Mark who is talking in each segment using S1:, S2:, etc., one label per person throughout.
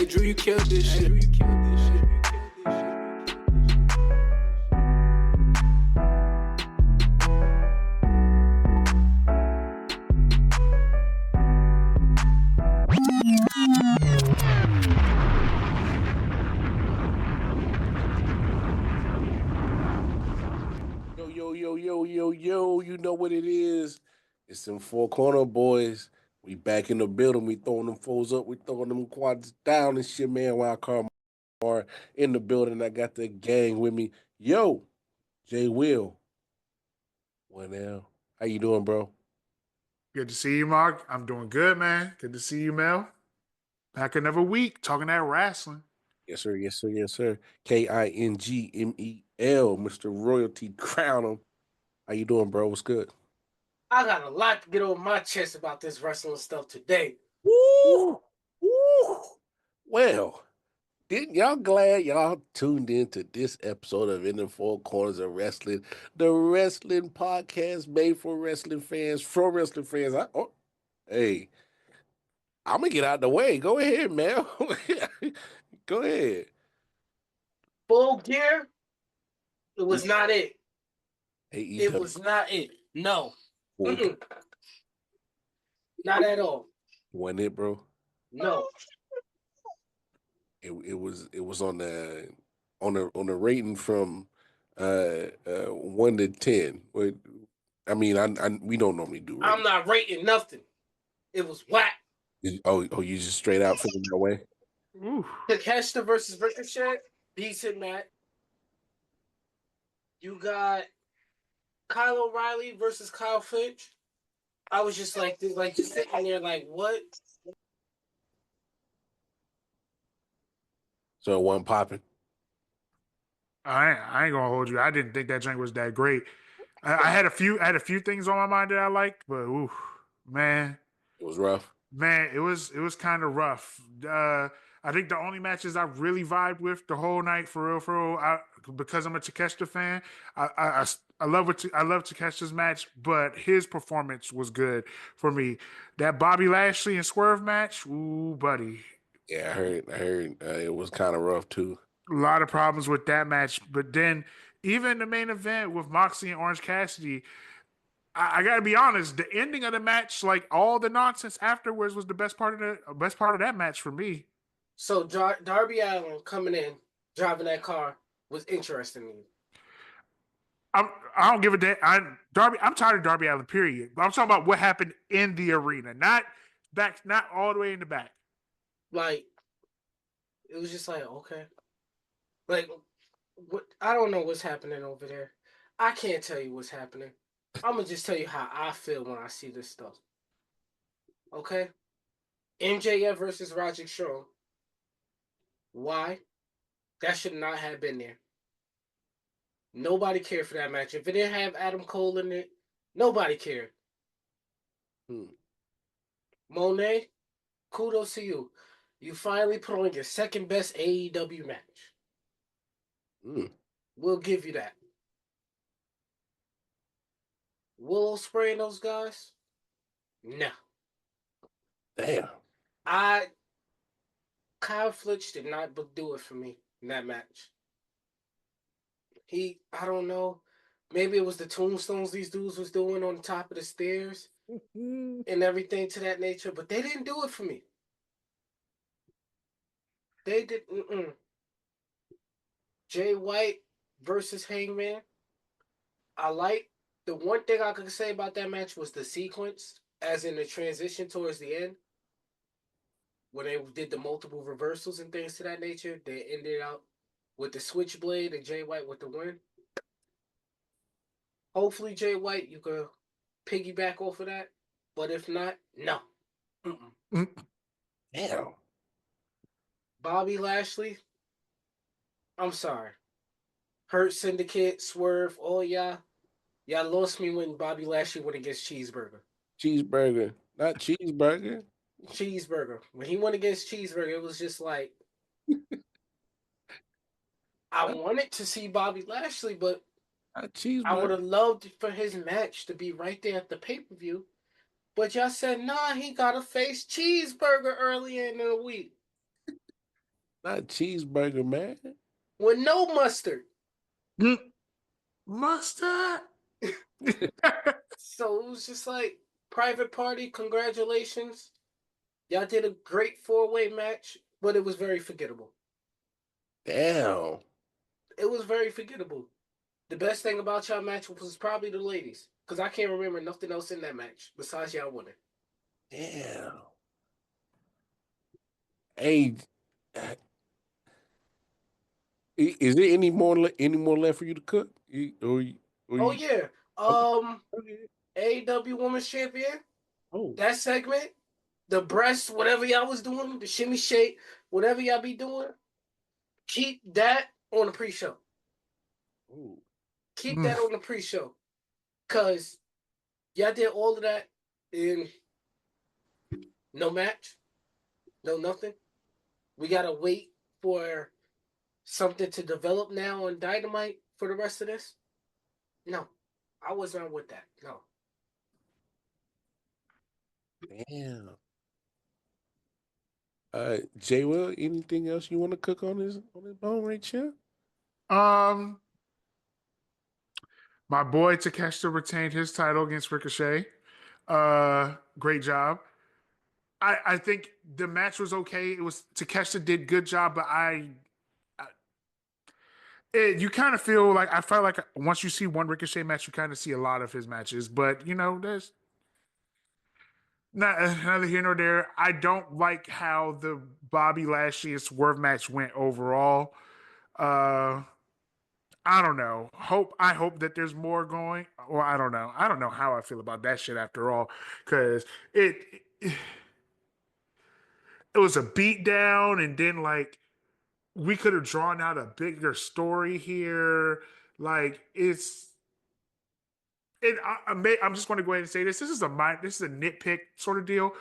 S1: Drew, you killed this shit. Drew, you killed this shit.
S2: Yo, you know what it is. It's them four corner boys. We back in the building. We throwing them foes up. We throwing them quads down and shit, man. Wild card in the building. I got the gang with me. Yo, Jay Will. What now? How you doing, bro?
S3: Good to see you, Mark. I'm doing good, man. Good to see you, Mel. Back another week talking that wrestling.
S2: Yes, sir. Yes, sir. Yes, sir. KINGMEL, Mr. Royalty Crown him. How you doing, bro? What's good?
S4: I got a lot to get on my chest about this wrestling stuff today.
S2: Woo! Woo! Well, y'all glad y'all tuned in to this episode of In the Four Corners of Wrestling, the wrestling podcast made for wrestling fans, from wrestling fans. Hey, I'm going to get out of the way. Go ahead, man. Go ahead.
S4: Full Gear, it was not it.
S2: AEW.
S4: It was not it. No. Not at all.
S2: Wasn't it, bro?
S4: No.
S2: It was on the rating from 1 to 10. I mean, we don't normally do.
S4: I'm not rating nothing. It was whack.
S2: You just straight out feeling that way?
S4: Takeshita versus Ricochet, decent match. You got Kyle O'Reilly versus Kyle Finch. I was just just sitting there like, what?
S2: So it wasn't popping.
S3: I ain't gonna hold you. I didn't think that drink was that great. I had a few things on my mind that I liked, but man,
S2: it was rough.
S3: Man, it was kind of rough. I think the only matches I really vibed with the whole night, for real, because I'm a Takeshita fan. I love Takeshita's match, but his performance was good for me. That Bobby Lashley and Swerve match, ooh, buddy.
S2: Yeah, I heard it was kind of rough too.
S3: A lot of problems with that match, but then even the main event with Moxley and Orange Cassidy, I gotta be honest. The ending of the match, like all the nonsense afterwards, was the best part of that match for me.
S4: So Darby Allin coming in, driving that car was interesting to me.
S3: I don't give a damn. I'm tired of Darby Allin. Period. I'm talking about what happened in the arena, not all the way in the back.
S4: Like, it was just like, okay, like, what? I don't know what's happening over there. I can't tell you what's happening. I'm gonna just tell you how I feel when I see this stuff. Okay, MJF versus Roderick Strong. Why? That should not have been there. Nobody cared for that match. If it didn't have Adam Cole in it, nobody cared. Monet, kudos to you. You finally put on your second best AEW match. We'll give you that. Willow Spray and those guys? No.
S2: Damn.
S4: Kyle Flitch did not do it for me in that match. I don't know. Maybe it was the tombstones these dudes was doing on the top of the stairs and everything to that nature, but they didn't do it for me. They did. Jay White versus Hangman. The one thing I could say about that match was the sequence, as in the transition towards the end, when they did the multiple reversals and things to that nature. They ended out with the switchblade and Jay White with the win. Hopefully, Jay White, you could piggyback off of that. But if not, no.
S2: Damn.
S4: Bobby Lashley, I'm sorry. Hurt Syndicate, Swerve, all y'all lost me when Bobby Lashley went against Cheeseburger.
S2: Cheeseburger, not Cheeseburger.
S4: Cheeseburger. When he went against Cheeseburger, it was just like, I wanted to see Bobby Lashley, but I would have loved for his match to be right there at the pay-per-view. But y'all said, nah, he got to face Cheeseburger earlier in the week.
S2: Not cheeseburger, man.
S4: with no mustard.
S3: Mustard.
S4: So it was just like private party. Congratulations, y'all did a great 4-way match, but it was very forgettable.
S2: Damn.
S4: It was very forgettable. The best thing about y'all match was probably the ladies, because I can't remember nothing else in that match besides y'all winning.
S2: Damn. Hey, is there any more left for you to cook?
S4: Oh yeah.
S2: Okay.
S4: AEW Women's Champion.
S2: Oh.
S4: That segment, the breast, whatever y'all was doing, the shimmy shake, whatever y'all be doing, keep that on the pre-show.
S2: Ooh.
S4: Keep that on the pre-show. Cause y'all did all of that in no match, no nothing. We gotta wait for something to develop now on Dynamite for the rest of this. No. I was not with that. No.
S2: Damn. Jay Will, anything else you want to cook on his bone right here?
S3: My boy Takeshita retained his title against Ricochet. Great job. I think the match was okay. It was Takeshita did good job, but you kind of feel like I felt like once you see one Ricochet match, you kind of see a lot of his matches. But there's not neither here nor there. I don't like how the Bobby Lashley and Swerve match went overall. I don't know. I hope that there's more going. Or I don't know. I don't know how I feel about that shit after all, because it was a beatdown, and then like we could have drawn out a bigger story here. Like I'm just going to go ahead and say this. This is a nitpick sort of deal.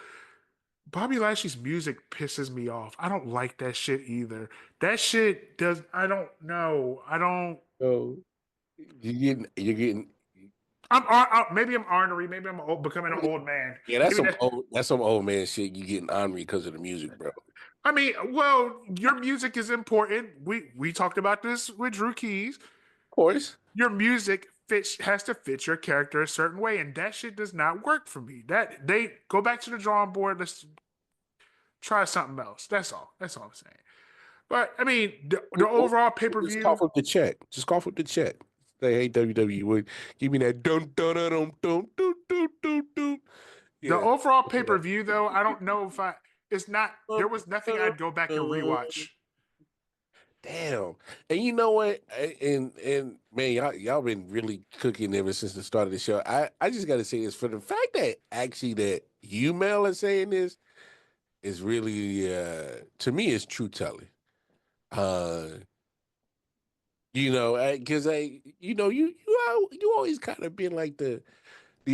S3: Bobby Lashley's music pisses me off. I don't like that shit either. That shit does. I don't know. I don't.
S2: So you're getting.
S3: Maybe I'm ornery. Maybe I'm becoming an old man.
S2: Yeah, that's
S3: Maybe
S2: some old man shit. You getting ornery because of the music, bro.
S3: I mean, well, your music is important. We talked about this with Drew Keys.
S2: Of course.
S3: Your music has to fit your character a certain way, and that shit does not work for me. That they go back to the drawing board. Let's try something else. That's all. That's all I'm saying. But I mean, the overall pay per
S2: Just
S3: view.
S2: cough up the check. Just cough up the check. Say, hey, WWE, would give me that dun dun dun dun dun dun dun dun dun.
S3: The overall pay per view, though, I don't know if it's not. There was nothing I'd go back and rewatch.
S2: Damn. And you know what? And man, y'all been really cooking ever since the start of the show. I just got to say this, for the fact that actually that you, Mel, is saying this is really to me is true telling. Because you always kind of been like the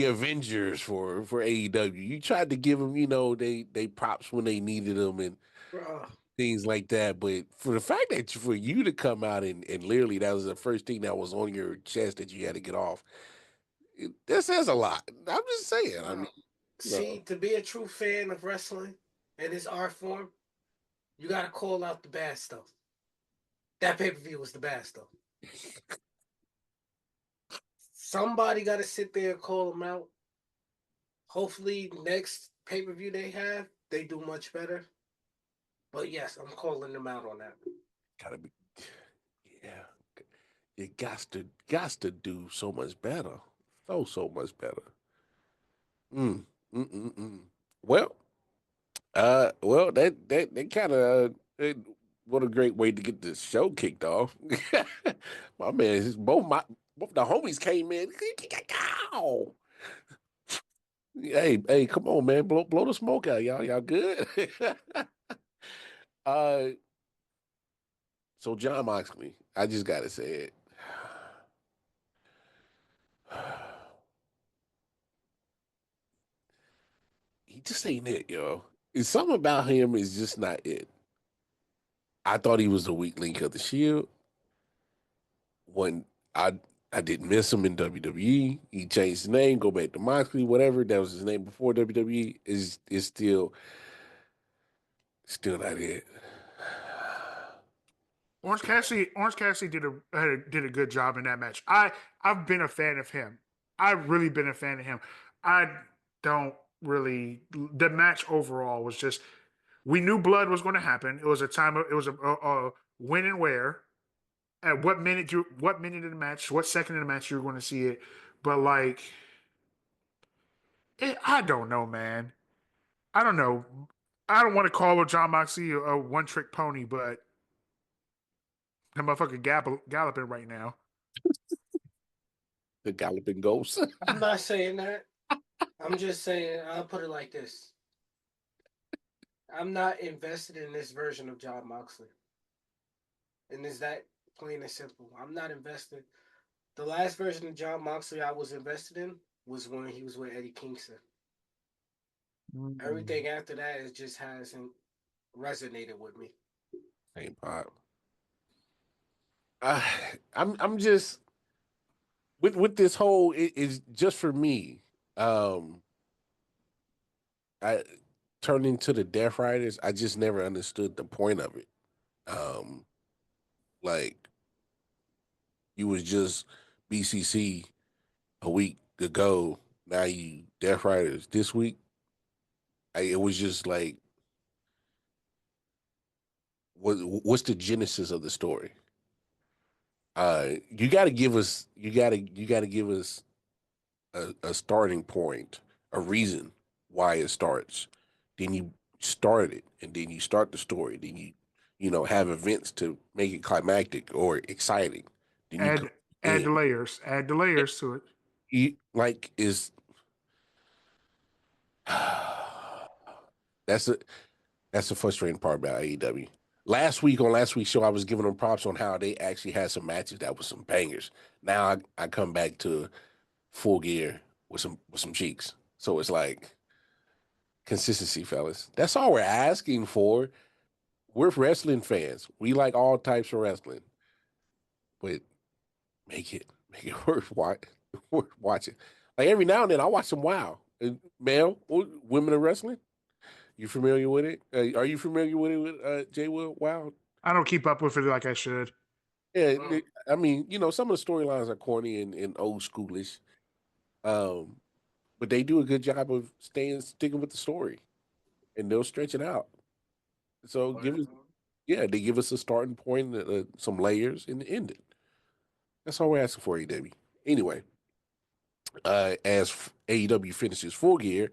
S2: Avengers for AEW. You tried to give them, they props when they needed them and things like that. But for the fact that for you to come out and literally that was the first thing that was on your chest that you had to get off, that says a lot. I'm just saying. I mean,
S4: see, to be a true fan of wrestling and its art form, you got to call out the bad stuff. That pay-per-view was the bad stuff. Somebody got to sit there and call them out. Hopefully, next pay-per-view they do much better. But yes, I'm calling them out on that.
S2: Gotta be, yeah. You got to do so much better, so much better. Well, that kind of what a great way to get the show kicked off. My man, both the homies came in. Ow. Hey, come on, man, blow the smoke out, y'all good. So John Moxley, I just gotta say it. He just ain't it, yo. It's something about him is just not it. I thought he was the weak link of the Shield. When I didn't miss him in WWE. He changed his name, go back to Moxley, whatever. That was his name before WWE. Is still not it.
S3: Orange Cassidy did a good job in that match. I've been a fan of him. I've really been a fan of him. I don't really. The match overall was just. We knew blood was going to happen. It was a time. It was a when and where. At what minute in the match, what second in the match you were going to see it. But like, I don't know, man. I don't know. I don't want to call John Moxley a one trick pony, but that motherfucker galloping right now.
S2: The galloping ghost.
S4: I'm not saying that. I'm just saying, I'll put it like this. I'm not invested in this version of John Moxley. And is that plain and simple? I'm not invested. The last version of John Moxley I was invested in was when he was with Eddie Kingston. Everything after that is just hasn't resonated with me.
S2: Same pop. I'm just with this whole. It's just for me. I turned into the Death Riders. I just never understood the point of it. Like you was just BCC a week ago. Now you Death Riders this week. It was just like, what's the genesis of the story? You got to give us. You got to give us a starting point, a reason why it starts. Then you start it, and then you start the story. Then you have events to make it climactic or exciting. Then
S3: Add the layers. Add the layers to it.
S2: Like is that's the frustrating part about AEW. On last week's show, I was giving them props on how they actually had some matches that was some bangers. Now I come back to Full Gear with some cheeks. So it's like consistency, fellas. That's all we're asking for. We're wrestling fans. We like all types of wrestling, but make it worth watching. Like every now and then, I watch some WoW. Male, women in wrestling. You familiar with it? Are you familiar with it with Jay Will? Wow.
S3: I don't keep up with it like I should.
S2: Yeah, I mean, some of the storylines are corny and old schoolish, but they do a good job of sticking with the story, and they'll stretch it out. So they give us a starting point, some layers, and end it. That's all we're asking for, AEW. Anyway, as AEW finishes Full Gear,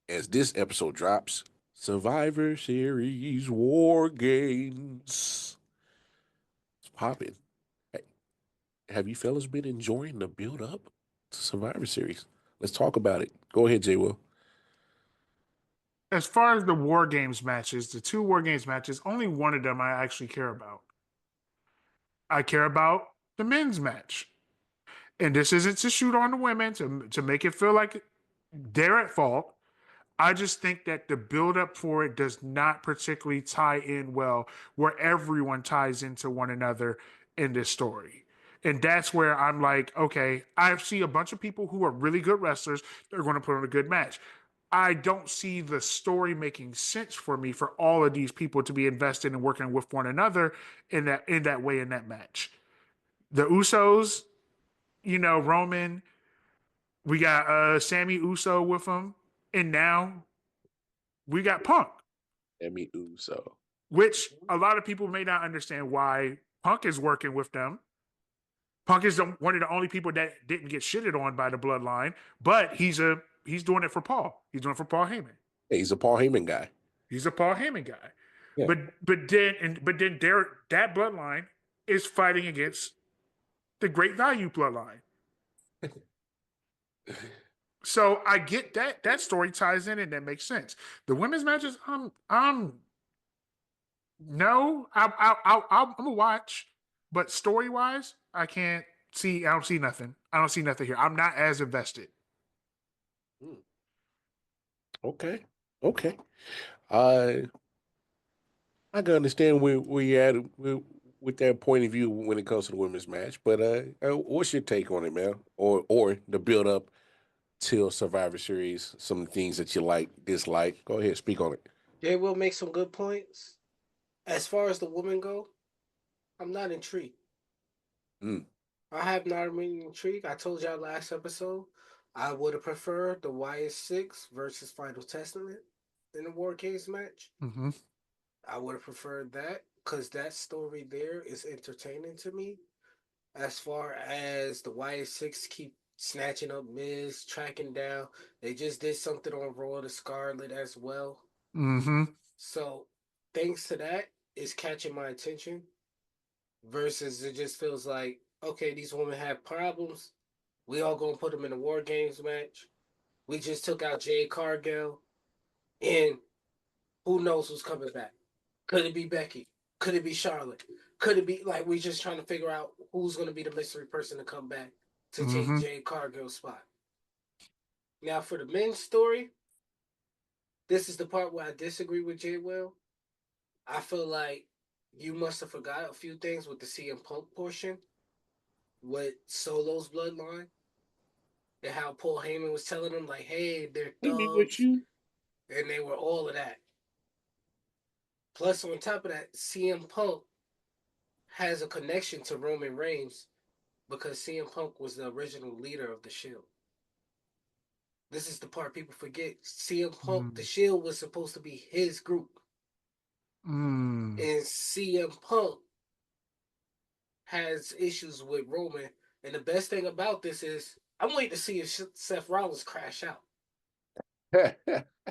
S2: as this episode drops, Survivor Series War Games. It's popping. Hey, have you fellas been enjoying the build up to Survivor Series? Let's talk about it. Go ahead, Jay Will.
S3: As far as the War Games matches, the two War Games matches, only one of them I actually care about. I care about the men's match. And this isn't to shoot on the women to make it feel like they're at fault. I just think that the buildup for it does not particularly tie in well, where everyone ties into one another in this story. And that's where I'm like, okay, I see a bunch of people who are really good wrestlers. They're going to put on a good match. I don't see the story making sense for me for all of these people to be invested in working with one another in that way in that match. The Usos, Roman, we got Sammy Uso with them, and now we got Punk.
S2: Sammy Uso.
S3: Which a lot of people may not understand why Punk is working with them. Punk is one of the only people that didn't get shitted on by the Bloodline, but he's doing it for Paul. He's doing it for Paul Heyman.
S2: Yeah, he's a Paul Heyman guy.
S3: He's a Paul Heyman guy.
S2: Yeah.
S3: But then that Bloodline is fighting against the Great Value Bloodline. So I get that story ties in and that makes sense. The women's matches, no, I'm gonna watch, but story wise, I don't see nothing. I don't see nothing here. I'm not as invested.
S2: Okay. I can understand where you're at with that point of view when it comes to the women's match, but what's your take on it, man? Or the build up till Survivor Series, some things that you like, dislike. Go ahead, speak on it.
S4: Jay will make some good points. As far as the women go, I'm not intrigued.
S2: Mm.
S4: I have not been intrigued. I told y'all last episode I would have preferred the YS6 versus Final Testament in the War Games match.
S3: Mm-hmm.
S4: I would have preferred that because that story there is entertaining to me. As far as the YS6 keep snatching up Miz, tracking down, they just did something on Raw to Scarlet as well.
S3: Mm-hmm.
S4: So thanks to that, it's catching my attention. Versus it just feels like, okay, these women have problems. We all gonna put them in a War Games match. We just took out Jade Cargill, and who knows who's coming back? Could it be Becky? Could it be Charlotte? Could it be like we just trying to figure out who's gonna be the mystery person to come back to take
S3: Mm-hmm.
S4: Jade Cargill's spot? Now for the men's story, this is the part where I disagree with Jay Will. I feel like you must have forgot a few things with the CM Punk portion with Solo's bloodline and how Paul Heyman was telling them like, hey, they're
S2: Maybe with
S4: thugs,
S2: you.
S4: and they were all of that. Plus, on top of that, CM Punk has a connection to Roman Reigns because CM Punk was the original leader of the Shield. This is the part people forget. CM Punk, the Shield was supposed to be his group.
S3: Mm.
S4: And CM Punk has issues with Roman. And the best thing about this is I'm waiting to see if Seth Rollins crash out.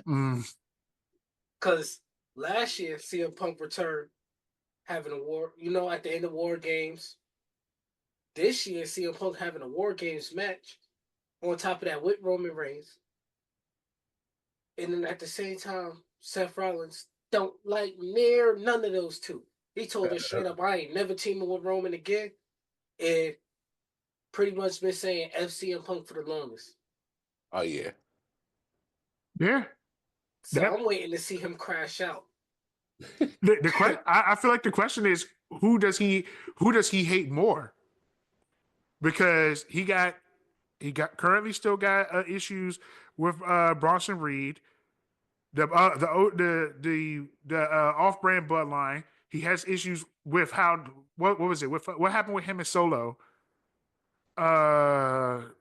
S3: Mm.
S4: Because last year, CM Punk returned having a war, at the end of War Games. This year, CM Punk having a War Games match on top of that with Roman Reigns. And then at the same time, Seth Rollins don't like near none of those two. He told us straight up, I ain't never teaming with Roman again. And pretty much been saying FCM Punk for the longest.
S2: Oh yeah.
S3: Yeah.
S4: So I'm waiting to see him crash out.
S3: I feel like the question is who does he hate more? Because he currently still got issues with Bronson Reed, the off brand bloodline. He has issues with what was it? What happened with him and Solo?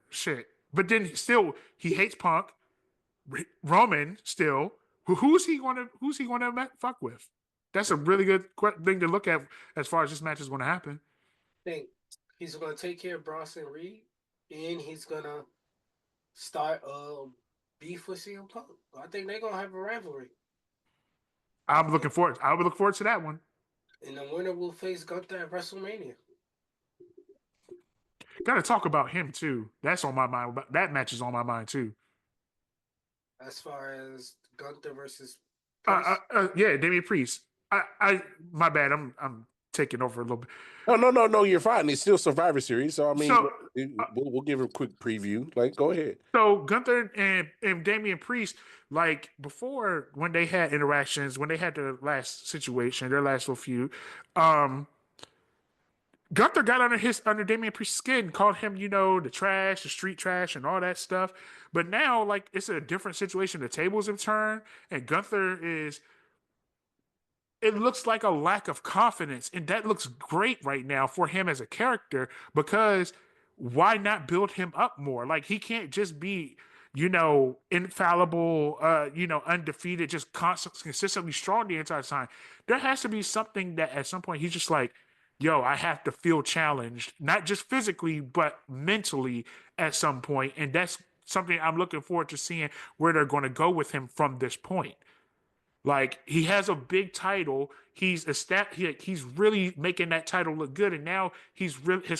S3: Shit. But then still he hates Punk, Roman still. Who's he going to fuck with? That's a really good thing to look at as far as this match is going to happen.
S4: I think he's going to take care of Bronson Reed, and he's going to start beef with CM Punk. I think they're going to have a rivalry.
S3: I would look forward to that one.
S4: And the winner will face Gunther at WrestleMania.
S3: Got to talk about him too. That's on my mind. That match is on my mind too.
S4: As far as Gunther versus Priest?
S3: Yeah, Damian Priest. My bad. I'm taking over a little bit.
S2: No. You're fine. It's still Survivor Series, so I mean, we'll give a quick preview. Like, go ahead.
S3: So Gunther and Damian Priest, like before, when they had interactions, when they had their last situation, their last little feud, Gunther got under Damian Priest's skin, called him, the trash, the street trash, and all that stuff. But now, like, it's a different situation. The tables have turned, and Gunther is. It looks like a lack of confidence, and that looks great right now for him as a character because why not build him up more? Like he can't just be, infallible, undefeated, just consistently strong the entire time. There has to be something that at some point he's just like, yo, I have to feel challenged, not just physically, but mentally at some point. And that's something I'm looking forward to seeing where they're going to go with him from this point. Like he has a big title. He's really making that title look good, and now his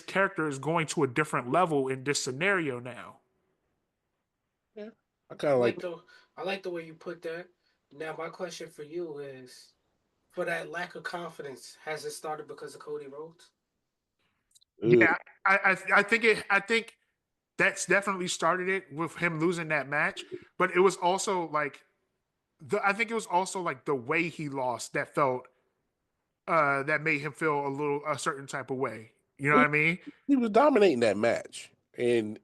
S3: character is going to a different level in this scenario now.
S2: Yeah, I kind of
S4: I like the way you put that. Now my question for you is, for that lack of confidence, has it started because of Cody Rhodes?
S3: Yeah, I think that's definitely started it with him losing that match, but it was also like. I think it was also like the way he lost that felt that made him feel a certain type of way. You know what I mean?
S2: He was dominating that match, and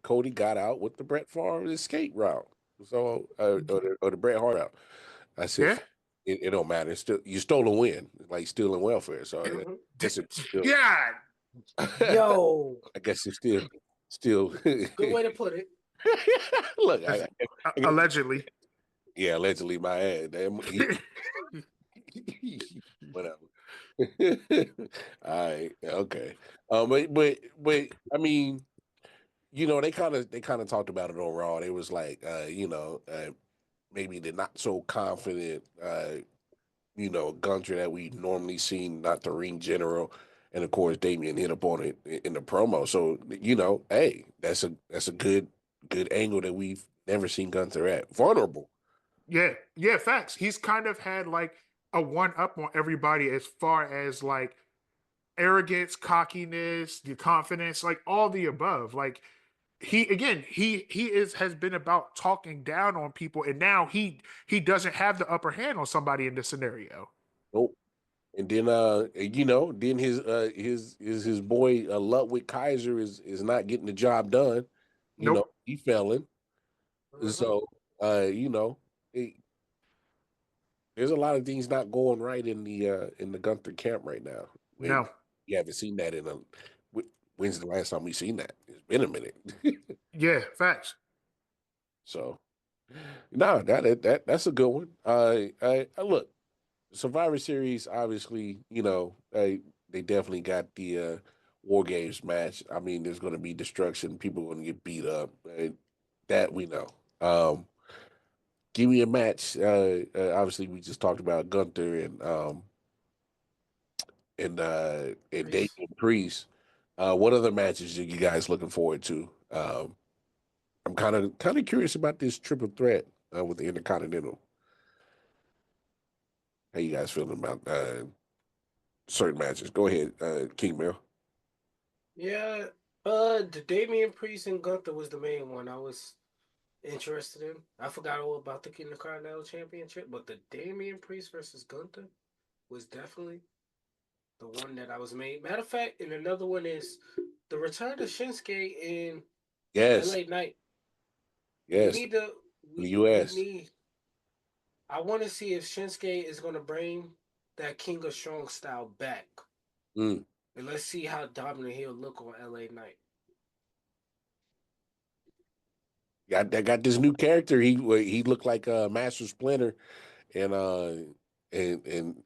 S2: Cody got out with the Bret Favre escape route, so or the Bret Hart route. I said, it don't matter. It's still you stole a win, like stealing welfare. So I
S4: Mhm.
S2: guess it's still.
S3: God,
S4: Yo,
S2: I guess it's still.
S4: good way to put it.
S2: Look, I guess,
S3: allegedly.
S2: yeah, allegedly my ad. Whatever. All right, okay. But I mean, they kind of talked about it on Raw. It was like, maybe they're not so confident. Gunter that we normally seen, not the ring general, and of course Damian hit upon it in the promo. So hey, that's a good angle that we've never seen Gunter at. Vulnerable.
S3: Yeah, facts. He's kind of had like a one up on everybody as far as like arrogance, cockiness, the confidence, like all the above. Like he has been about talking down on people, and now he doesn't have the upper hand on somebody in this scenario.
S2: Nope. And then then his boy Ludwig Kaiser is not getting the job done.
S3: Nope.
S2: He failing.
S4: Mhm.
S2: So it, there's a lot of things not going right in the Gunther camp right now. And
S3: No.
S2: you haven't seen that when's the last time we seen that? It's been a minute.
S3: Yeah, facts.
S2: So no, that's a good one. I look, Survivor Series, obviously, they definitely got the War Games match. I mean, there's going to be destruction. People are going to get beat up. That we know. Give me a match. Obviously, we just talked about Gunther and
S4: Priest.
S2: Damian Priest. What other matches are you guys looking forward to? I'm kind of curious about this triple threat with the Intercontinental. How you guys feeling about certain matches? Go ahead, King Mill.
S4: Yeah, the Damian Priest and Gunther was the main one I was interested in. I forgot all about the Intercontinental Championship, but the Damian Priest versus Gunther was definitely the one that I was made. Matter of fact, and another one is the return of Shinsuke in
S2: Yes,
S4: LA Knight. We
S2: yes,
S4: need to
S2: in the
S4: we
S2: U.S.
S4: need I want to see if Shinsuke is going to bring that King of Strong style back.
S2: Mm.
S4: And let's see how dominant he'll look on LA Knight.
S2: Got this new character. He looked like Master Splinter, and and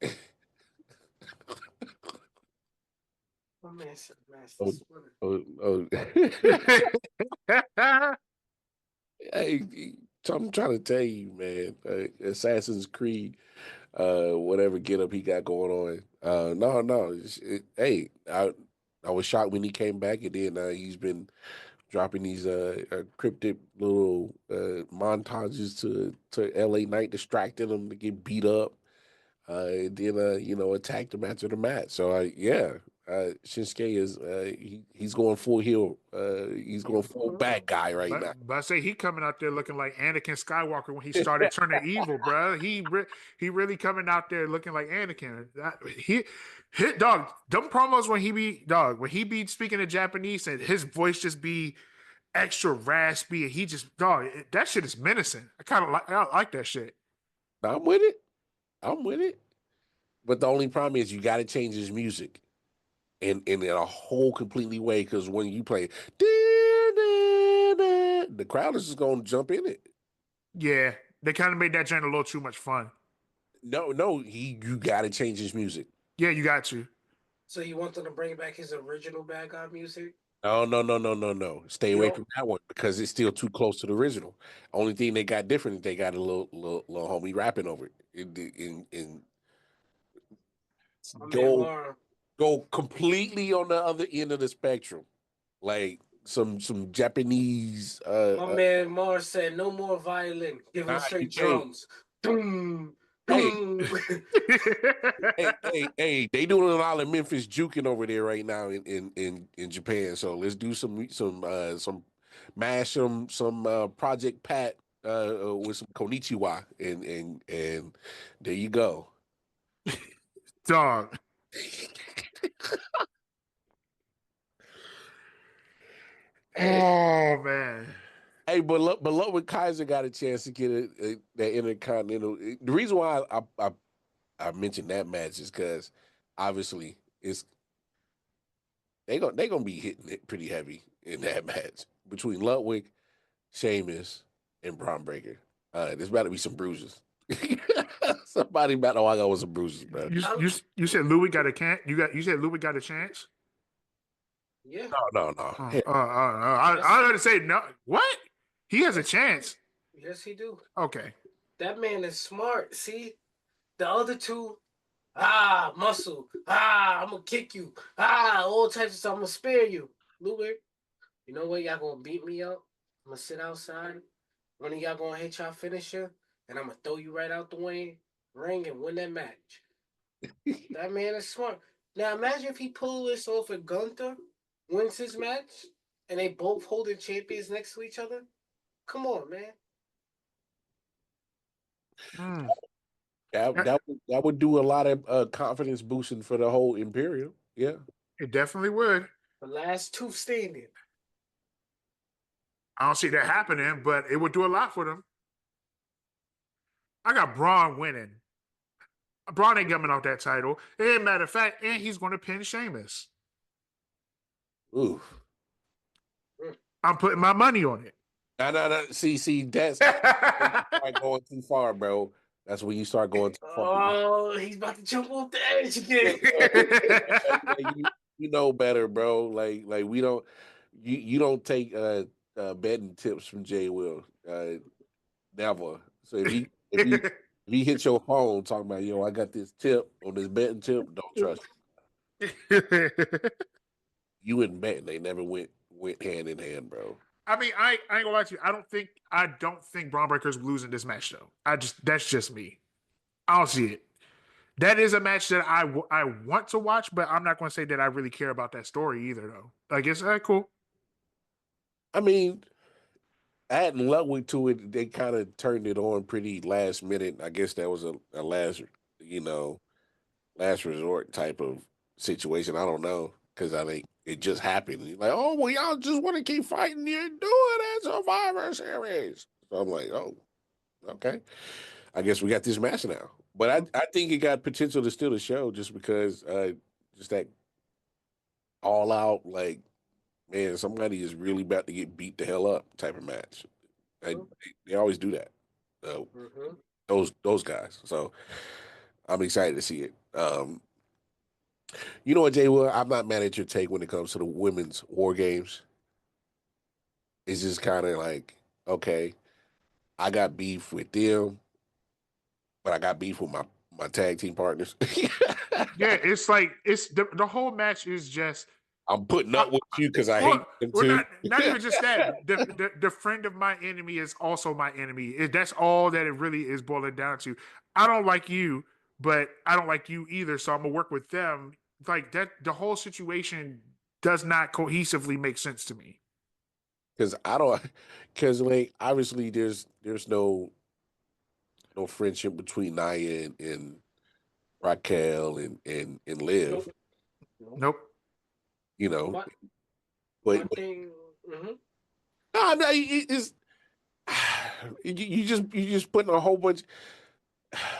S4: My man said Master
S2: oh,
S4: Splinter.
S2: oh. Hey, so I'm trying to tell you, man. Assassin's Creed, whatever get up he got going on. No. Hey, I was shocked when he came back, and then he's been dropping these cryptic little montages to LA Knight, distracting him to get beat up. And then attacked him after the match. So yeah, Shinsuke is he's going full heel. He's going full bad guy right now.
S3: But I say he coming out there looking like Anakin Skywalker when he started turning evil, bro. He really coming out there looking like Anakin. He hit dog. Them promos when he be speaking in Japanese and his voice just be extra raspy and he just that shit is menacing. I like that shit.
S2: I'm with it. I'm with it. But the only problem is you got to change his music in a whole completely way because when you play, the crowd is just going to jump in it.
S3: Yeah, they kind of made that joint a little too much fun.
S2: No, you got to change his music.
S3: Yeah, you got to.
S4: So you want them to bring back his original bad guy music?
S2: No. Stay
S4: You
S2: away
S4: know,
S2: from that one because it's still too close to the original. Only thing they got different is they got a little homie rapping over it.
S4: my man
S2: Go
S4: Lauren.
S2: go completely on the other end of the spectrum, like some Japanese.
S4: My man Mars said no more violin. Give him
S2: Nah, you
S4: straight
S2: can't.
S4: drums. Boom,
S2: Hey,
S4: boom.
S2: hey, they doing a lot of Memphis juking over there right now in Japan. So let's do some mash some Project Pat with some Konichiwa and there you go.
S3: Dog. Oh man.
S2: Hey, but look, when Kaiser got a chance to get that Intercontinental. The reason why I I mentioned that match is because obviously they gonna be hitting it pretty heavy in that match between Ludwig, Sheamus, and Braun Breaker. There's about to be some bruises. Somebody about to walk out with some bruises, bro.
S3: You said Louis got a can you said Louis got a chance?
S4: Yeah.
S2: No.
S3: I heard to say no. What? He has a chance.
S4: Yes, he do.
S3: Okay.
S4: That man is smart. See, the other two, muscle. I'm gonna kick you. All types of stuff. I'm gonna spare you. Louis, you know what? Y'all gonna beat me up. I'm gonna sit outside. One of y'all gonna hit y'all finisher, and I'm gonna throw you right out the ring and win that match. That man is smart. Now imagine if he pulled this off at Gunther, wins his match, and they both holding champions next to each other. Come on, man.
S3: Hmm.
S2: That would do a lot of confidence boosting for the whole Imperium. Yeah.
S3: It definitely would.
S4: The last two standing.
S3: I don't see that happening, but it would do a lot for them. I got Braun winning. Braun ain't coming off that title. And matter of fact, and he's going to pin Sheamus.
S2: Ooh.
S3: I'm putting my money on it.
S2: No. See, that's start going too far, bro. That's when you start going too far.
S4: Oh, he's about to jump off the edge again.
S2: You know better, bro. Like we don't. You don't take betting tips from Jay Will. Never. So if he hits your phone talking about, I got this tip on this betting tip, don't trust him. You wouldn't bet. They never went hand in hand, bro.
S3: I mean, I ain't gonna lie to you. I don't think Braun Breaker's losing this match though. That's just me. I don't see it. That is a match that I want to watch, but I'm not going to say that I really care about that story either though. Like it's cool.
S2: I mean, adding Ludwig to it, they kind of turned it on pretty last minute. I guess that was a last resort type of situation. I don't know, because I think it just happened. Like, oh, well, y'all just want to keep fighting. You do it at Survivor Series. So I'm like, oh, okay. I guess we got this match now. But I think it got potential to steal the show just because just that all out, like, man, somebody is really about to get beat the hell up type of match. They always do that. Those guys. So I'm excited to see it. You know what, Jay? Well, I'm not mad at your take when it comes to the women's war games. It's just kind of like, okay, I got beef with them, but I got beef with my tag team partners.
S3: Yeah, it's like it's the whole match is just
S2: I'm putting up with you because I hate them too.
S3: Not even just that. The friend of my enemy is also my enemy. That's all that it really is boiling down to. I don't like you, but I don't like you either. So I'm gonna work with them. Like that, the whole situation does not cohesively make sense to me.
S2: Because like obviously there's no friendship between Nia and Raquel and Liv.
S3: Nope.
S2: You know,
S4: but
S2: no, it's you just putting a whole bunch.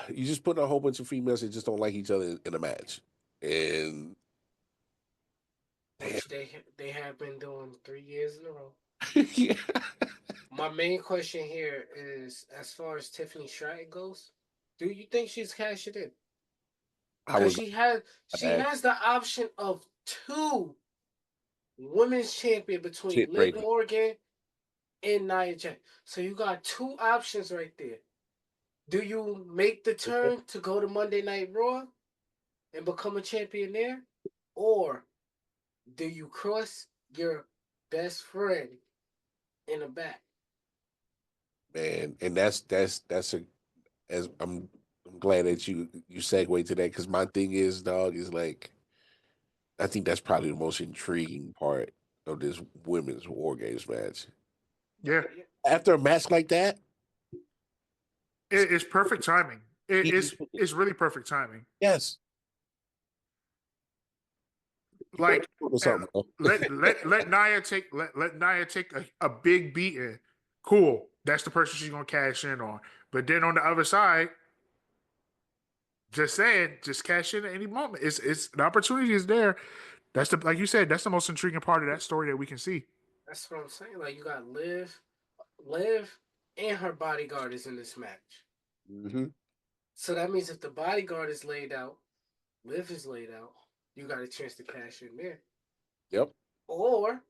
S2: You just putting a whole bunch of females that just don't like each other in a match, and
S4: which they have been doing 3 years in a row.
S2: Yeah.
S4: My main question here is, as far as Tiffany Stratton goes, do you think she's cashed it in? Because she has the option of 2 women's champion between Liv Morgan and Nia Jax. So you got 2 options right there. Do you make the turn to go to Monday Night Raw and become a champion there? Or do you cross your best friend in the back?
S2: Man, and that's I'm glad that you segue to that, because my thing is, dog, is like, I think that's probably the most intriguing part of this women's War Games match.
S3: Yeah.
S2: After a match like that,
S3: it's perfect timing. It's really perfect timing.
S2: Yes.
S3: Like let Nia take a big beating. Cool. That's the person she's gonna cash in on. But then on the other side, Just saying, just cash in at any moment. It's the opportunity is there. That's the like you said. That's the most intriguing part of that story that we can see.
S4: That's what I'm saying. Like you got Liv, and her bodyguard is in this match.
S2: Mm-hmm.
S4: So that means if the bodyguard is laid out, Liv is laid out, you got a chance to cash in there.
S2: Yep.
S4: Or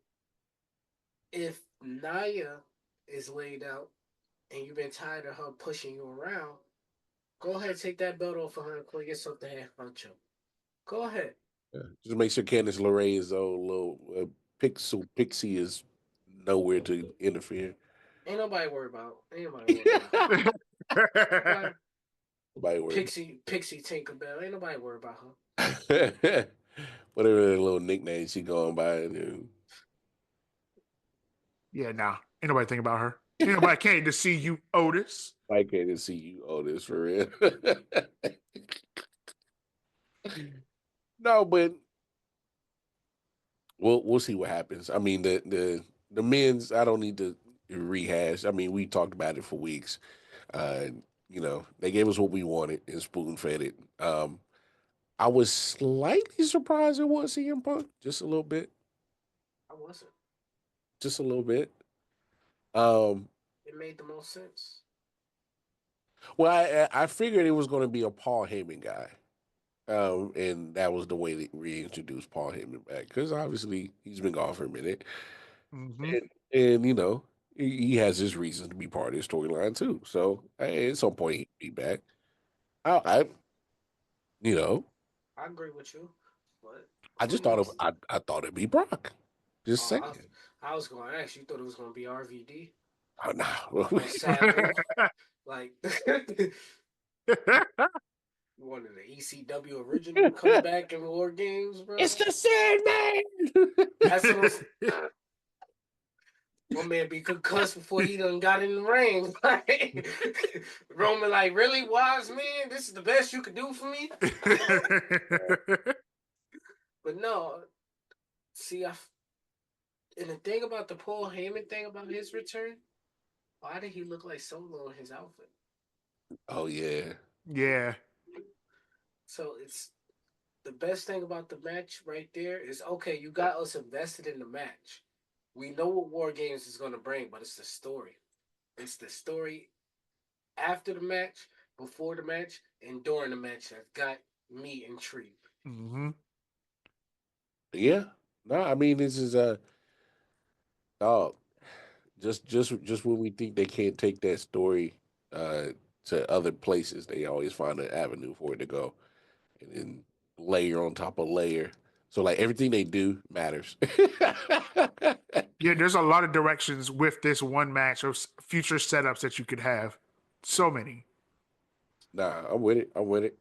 S4: if Naya is laid out and you've been tired of her pushing you around, go ahead, take that belt off of her and call yourself the head honcho. Go ahead.
S2: Yeah. Just make sure Candice LeRae's old little pixie is nowhere to interfere.
S4: Ain't nobody worried about. Ain't nobody worried about her.
S2: Nobody worried.
S4: Pixie Tinkerbell. Ain't nobody worried about
S2: her. Whatever little nickname she going by.
S3: Yeah, nah. Ain't nobody think about her. Ain't nobody came to see you, Otis.
S2: I came to see you, Otis, for real. No, but we'll see what happens. I mean, the men's. I don't need to rehash. I mean, we talked about it for weeks. They gave us what we wanted and spoon fed it. I was slightly surprised it was CM Punk, just a little bit.
S4: I wasn't.
S2: Just a little bit.
S4: It made the most sense.
S2: Well, I figured it was going to be a Paul Heyman guy. And that was the way they reintroduced Paul Heyman back, because obviously he's been gone for a minute.
S3: Mm-hmm.
S2: And he has his reasons to be part of his storyline too. So at some point he'd be back. I
S4: agree with you, but
S2: I just thought I thought it'd be Brock. Just saying.
S4: I was going to ask you, thought it was going to be RVD.
S2: Oh no.
S4: Like one of the ECW original come back in War Games, bro.
S2: It's the Sandman.
S4: That's what my man be concussed before he done got in the ring. Like, Roman, like, really, wise man? This is the best you could do for me? But no, see, and the thing about the Paul Heyman thing about his return, why did he look like Solo in his outfit?
S2: Oh yeah.
S3: Yeah.
S4: So it's the best thing about the match right there is, okay, you got us invested in the match. We know what War Games is going to bring, but it's the story. It's the story after the match, before the match, and during the match that got me intrigued.
S3: Mm-hmm.
S2: Yeah. No, I mean, this is just when we think they can't take that story to other places, they always find an avenue for it to go, and then layer on top of layer. So like everything they do matters.
S3: Yeah, there's a lot of directions with this one match of future setups that you could have. So many.
S2: Nah, I'm with it. I'm with it.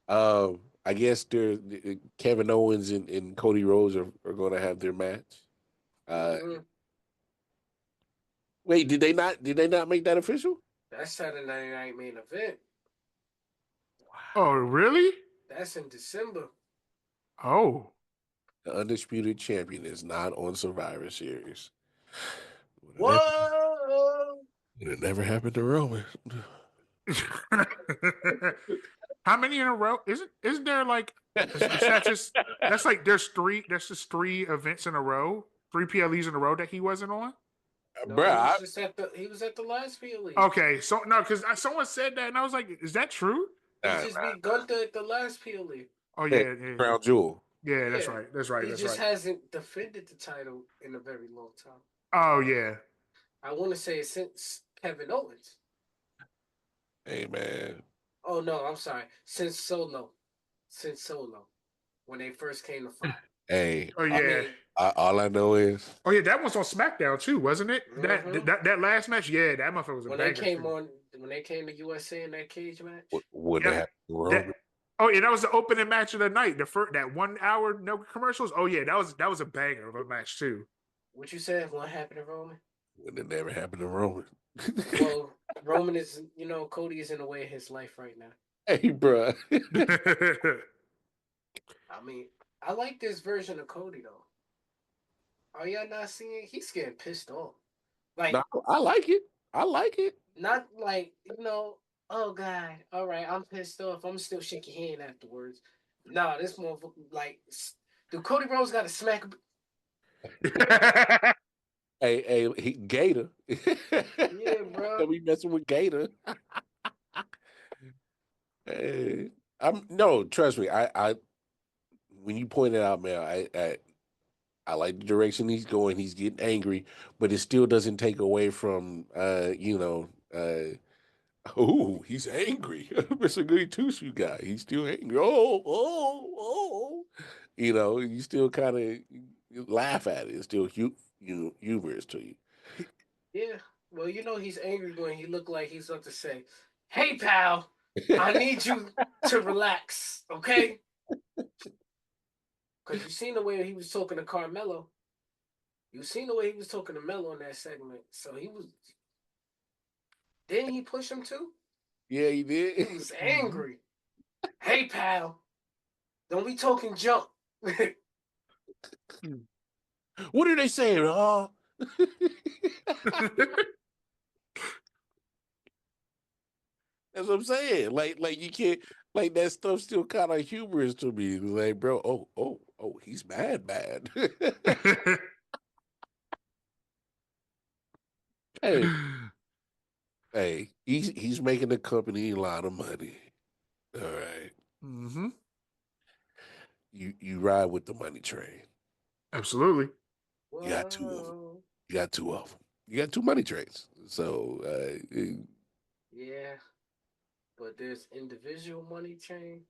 S2: I guess Kevin Owens and Cody Rhodes are going to have their match. Wait, did they not make that official?
S4: That's Saturday Night Main Event.
S3: Wow. Oh, really?
S4: That's in December.
S3: Oh.
S2: The undisputed champion is not on Survivor Series.
S4: Whoa!
S2: It never happened to Roman.
S3: How many in a row? Isn't there like that's like there's just three events in a row, 3 PLEs in a row that he wasn't on?
S4: No,
S2: Bruh,
S4: he was at the last PLE.
S3: Okay, so no, because someone said that and I was like, is that true?
S4: He just beat Gunther at the last PLE.
S3: Oh yeah.
S2: Crown Jewel.
S3: Yeah, that's right.
S4: He just hasn't defended the title in a very long time.
S3: Oh yeah.
S4: I want to say since Kevin Owens.
S2: Hey man.
S4: Oh no, I'm sorry. Since Solo, when they first came to fight.
S2: Hey.
S3: Oh yeah.
S2: All I know is.
S3: Oh yeah, that was on SmackDown too, wasn't it?
S4: Mm-hmm.
S3: That last match, yeah, that motherfucker was a banger.
S4: When they came to USA in that cage match.
S2: What happened?
S3: Oh yeah, that was the opening match of the night. The first that 1 hour no commercials. Oh yeah, that was a banger of a match too.
S4: What you said? What happened to Roman?
S2: When it never happened to Roman.
S4: Well, Roman is, Cody is in the way of his life right now.
S2: Hey, bro.
S4: I mean, I like this version of Cody though. Are y'all not seeing? He's getting pissed off. Like,
S2: no, I like it. I like it.
S4: Not like Oh God! All right, I'm pissed off. I'm still shake your hand afterwards. Nah, this motherfucker like, do Cody Rhodes got to smack?
S2: Hey, Gator.
S4: Yeah, bro.
S2: Don't be messing with Gator. Hey, I'm no, trust me. I when you point it out, man, I like the direction he's going. He's getting angry, but it still doesn't take away from oh, he's angry. Mr. Goody Two Shoe guy. He's still angry. Oh. You still kind of laugh at it. It's still humorous to you.
S4: Yeah. Well, he's angry when he looked like he's about to say, "Hey, pal, I need you to relax, okay?" Because you seen the way he was talking to Carmelo. You seen the way he was talking to Melo in that segment. So he was. Didn't he push him too?
S2: Yeah, he
S4: He
S2: did.
S4: was angry. Hey, pal, don't be talking junk.
S2: What are they saying? That's what I'm saying. Like you can't like that stuff still kind of humorous to me. Like, bro, oh, he's mad. Hey, hey, he's making the company a lot of money. All right.
S3: Mm-hmm.
S2: You ride with the money train.
S3: Absolutely.
S2: You got two of them.
S4: Whoa.
S2: You got two of them. You got two money trains. So
S4: Yeah, but there's individual money chain,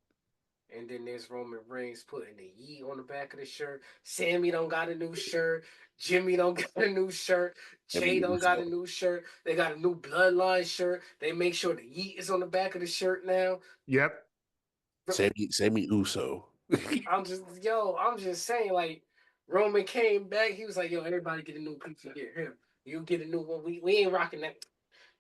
S4: and then there's Roman Reigns putting the Yee on the back of the shirt. Sammy don't got a new shirt. Jimmy don't got a new shirt.
S2: I
S4: Jay
S2: mean,
S4: don't got a
S2: so,
S4: new shirt. They got a new Bloodline shirt. They make sure the Yee is on the back of the shirt now.
S3: Yep.
S2: Sammy Uso.
S4: I'm just saying, like, Roman came back. He was like, yo, everybody get a new piece of gear. Here, you get a new one. We ain't rocking that.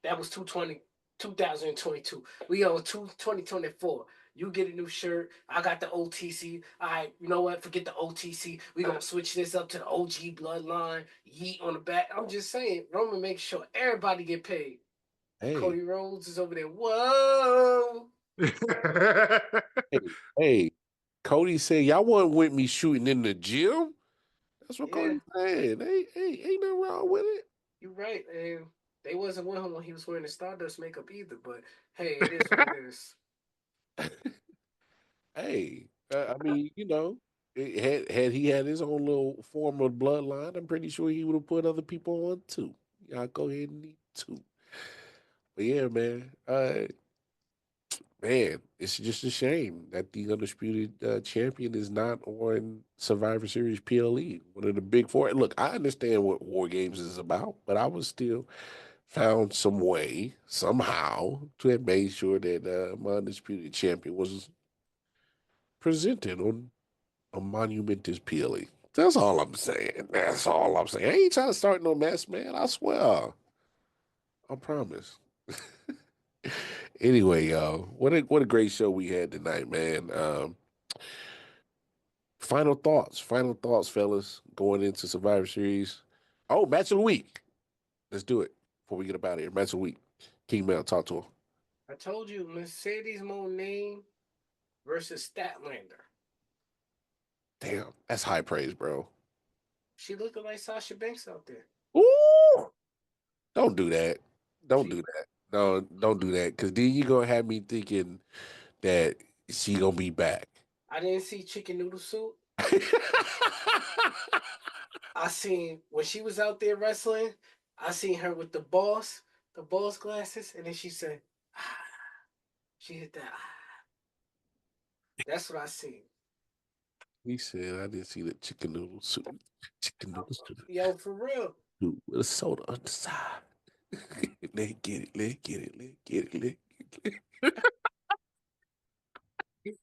S4: That was 2022. We on 2024. You get a new shirt. I got the OTC. All right, you know what? Forget the OTC. We gonna switch this up to the OG bloodline. Yeet on the back. I'm just saying, Roman makes sure everybody get paid.
S2: Hey,
S4: Cody Rhodes is over there. Whoa.
S2: hey, hey. Cody said, y'all wasn't with me shooting in the gym. That's what
S4: Yeah,
S2: Cody said. Ain't nothing wrong with it.
S4: you're right. And they wasn't with him when he was wearing the Stardust makeup either. But hey, it is what it is.
S2: Hey, I mean, had he had his own little form of bloodline, I'm pretty sure he would have put other people on too. Y'all go ahead and need two. But yeah, man. Man, it's just a shame that the undisputed champion is not on Survivor Series PLE, one of the big four. Look, I understand what War Games is about, but I was still found some way somehow to have made sure that my undisputed champion was presented on a monumentous PLE. That's all I'm saying. That's all I'm saying. I ain't trying to start no mess, man. I swear. I promise. Anyway, y'all, what a great show we had tonight, man. Final thoughts, fellas, going into Survivor Series. Oh, match of the week. Let's do it before we get up out of here. Match of the week. King Mel, talk to him.
S4: I told you, Mercedes Moné versus Statlander.
S2: Damn, that's high praise, bro.
S4: She looking like Sasha Banks out there.
S2: Ooh, don't do that. Don't
S4: She,
S2: do that. No, don't do that. Cause then you gonna have me thinking that she gonna be back.
S4: I didn't see Chicken Noodle Soup. I seen when she was out there wrestling. I seen her with the boss glasses, and then she said, ah. She hit that. Ah. That's what I seen.
S2: He said, I didn't see the chicken noodle soup. Chicken noodle soup
S4: Yo, for real.
S2: with a soda on the side. Let's get it. Let's get it. Let's get it. Let's get it.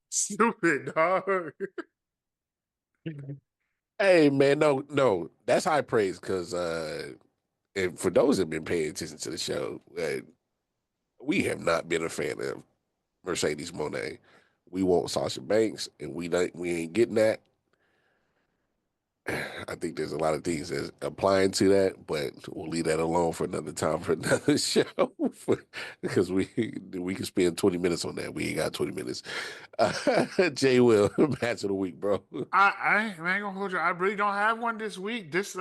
S3: Stupid dog.
S2: Hey man, no, that's high praise because and for those that have been paying attention to the show, we have not been a fan of Mercedes Monet. We want Sasha Banks, and we ain't getting that. I think there's a lot of things that's applying to that, but we'll leave that alone for another time for another show. Because we can spend 20 minutes on that. We ain't got 20 minutes. Jay Will, match of the week, bro.
S3: I ain't gonna hold you. I really don't have one this week. This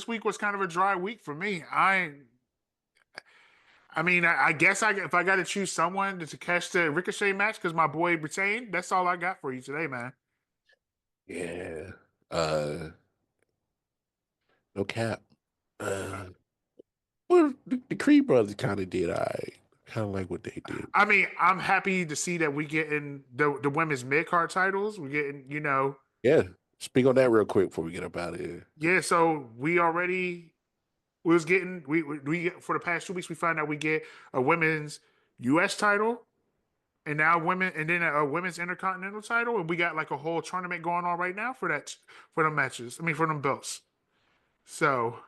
S3: week was kind of a dry week for me. I guess if I got to choose someone to catch the Ricochet match because my boy retained, that's all I got for you today, man.
S2: Yeah. No cap. Well, the Creed brothers kind of did. I kind of like what they did.
S3: I mean, I'm happy to see that we getting the women's mid card titles. We're getting,
S2: Yeah. Speak on that real quick before we get up out of here.
S3: Yeah, so we was getting we for the past 2 weeks we found out we get a women's U.S. title and now women and then a women's intercontinental title and we got like a whole tournament going on right now for them matches. I mean for them belts. So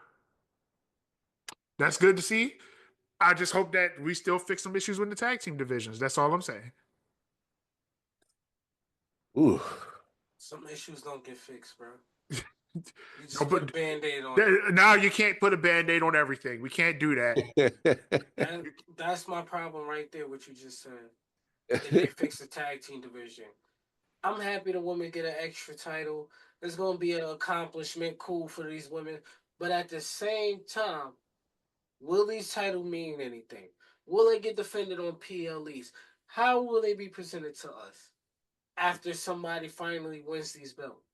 S3: that's good to see. I just hope that we still fix some issues with the tag team divisions. That's all I'm saying.
S2: Ooh.
S4: Some issues don't get fixed, bro. You just
S3: No,
S4: put a Band-Aid on it.
S3: Now you can't put a Band-Aid on everything. We can't do that.
S4: That's my problem right there, what you just said. If they fix the tag team division. I'm happy the women get an extra title. It's going to be an accomplishment, cool for these women. But at the same time, will these titles mean anything? Will they get defended on PLEs? How will they be presented to us after somebody finally wins these belts?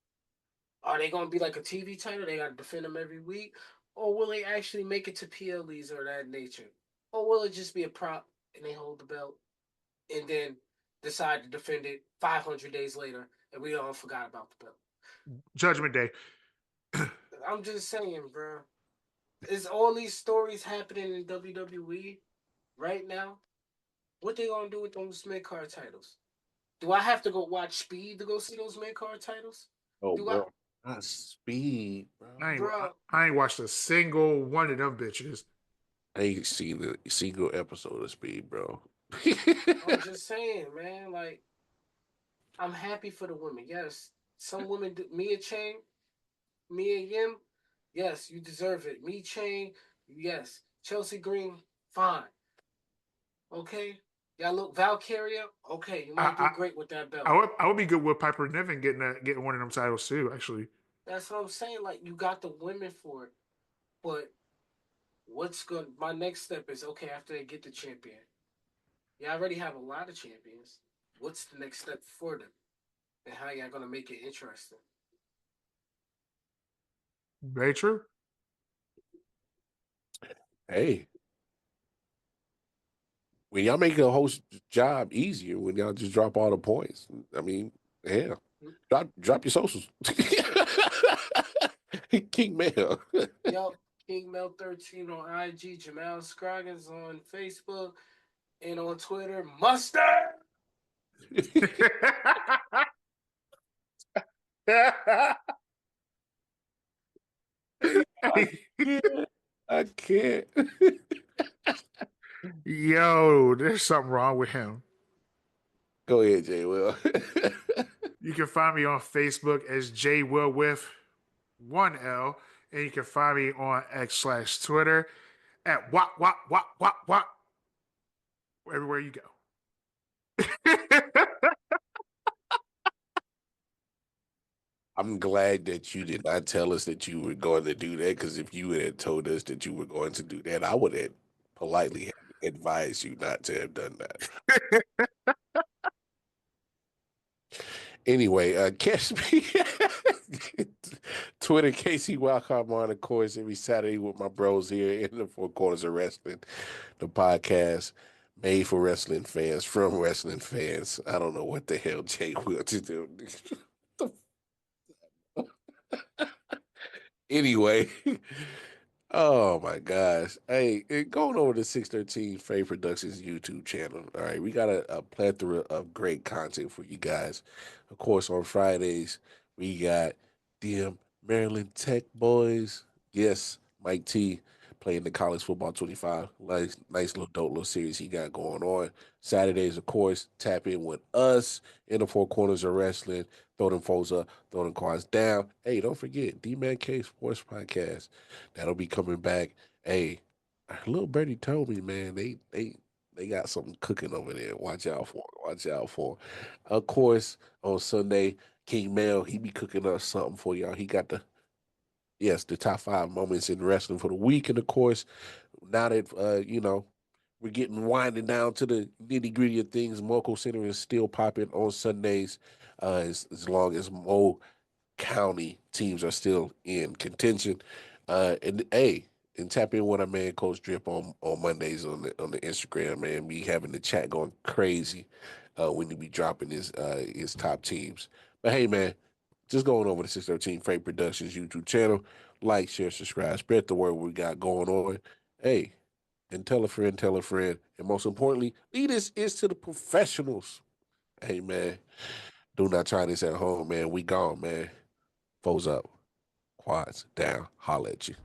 S4: Are they going to be like a TV title? They got to defend them every week? Or will they actually make it to PLEs or that nature? Or will it just be a prop and they hold the belt and then decide to defend it 500 days later and we all forgot about the belt?
S3: Judgment Day.
S4: I'm just saying, bro. Is all these stories happening in WWE right now? What they gonna do with those mid-card titles? Do I have to go watch Speed to go see those mid-card titles?
S2: Oh,
S4: Do
S2: bro. Not Speed, bro.
S3: I ain't watched a single one of them bitches.
S2: I ain't seen a single episode of Speed, bro.
S4: I'm just saying, man. Like, I'm happy for the women. Yes, some women do. Mia Chang, Mia Yim, yes, you deserve it. Me Chang, yes. Chelsea Green, fine. Okay. Y'all look Valkyria, okay, you might do great with that belt.
S3: I would be good with Piper Niven getting one of them titles too, actually.
S4: That's what I'm saying. Like, you got the women for it. But my next step is, okay, after they get the champion. You already have a lot of champions. What's the next step for them? And how y'all gonna make it interesting?
S3: Very true.
S2: Hey. When y'all make a host job easier, when y'all just drop all the points. I mean, yeah. Drop your socials. King Mel.
S4: Yo, King Mel 13 on IG, Jemell Scroggins on Facebook, and on Twitter, Mustard.
S2: I can't.
S3: Yo, there's something wrong with him.
S2: Go ahead, Jay Will.
S3: You can find me on Facebook as J Will with 1L, and you can find me on X/Twitter at what everywhere you go.
S2: I'm glad that you did not tell us that you were going to do that, because if you had told us that you were going to do that, I would have politely advised you not to have done that. Anyway, catch me Twitter, KC Wildcard on, of course, every Saturday with my bros here in the Four Corners of Wrestling, the podcast made for wrestling fans, from wrestling fans. I don't know what the hell Jay Will to do. Anyway, oh my gosh. Hey, going over to 613 Faye Productions YouTube channel. All right, we got a plethora of great content for you guys. Of course, on Fridays, we got them Maryland Tech boys. Yes, Mike T playing the college football 25. Nice little dope little series he got going on. Saturdays, of course, tap in with us in the four corners of wrestling. Throw them foes up, throw them cards down. Hey, don't forget, D-Man K Sports Podcast. That'll be coming back. Hey, little birdie told me, man, they got something cooking over there. Watch out for it. Watch out for it. Of course, on Sunday, King Mel, he be cooking up something for y'all. He got the top 5 moments in wrestling for the week. And of course, now that we're getting winding down to the nitty gritty of things, Moco Center is still popping on Sundays, as long as Mo County teams are still in contention. And hey, and tap in with our man Coach Drip on Mondays on the Instagram, man. Be having the chat going crazy when he be dropping his top teams. But hey, man, just going over to 613 Freight Productions YouTube channel. Like, share, subscribe, spread the word we got going on. Hey, and tell a friend, tell a friend. And most importantly, lead this is to the professionals. Hey, man, do not try this at home, man. We gone, man. Foes up, quads down. Holla at you.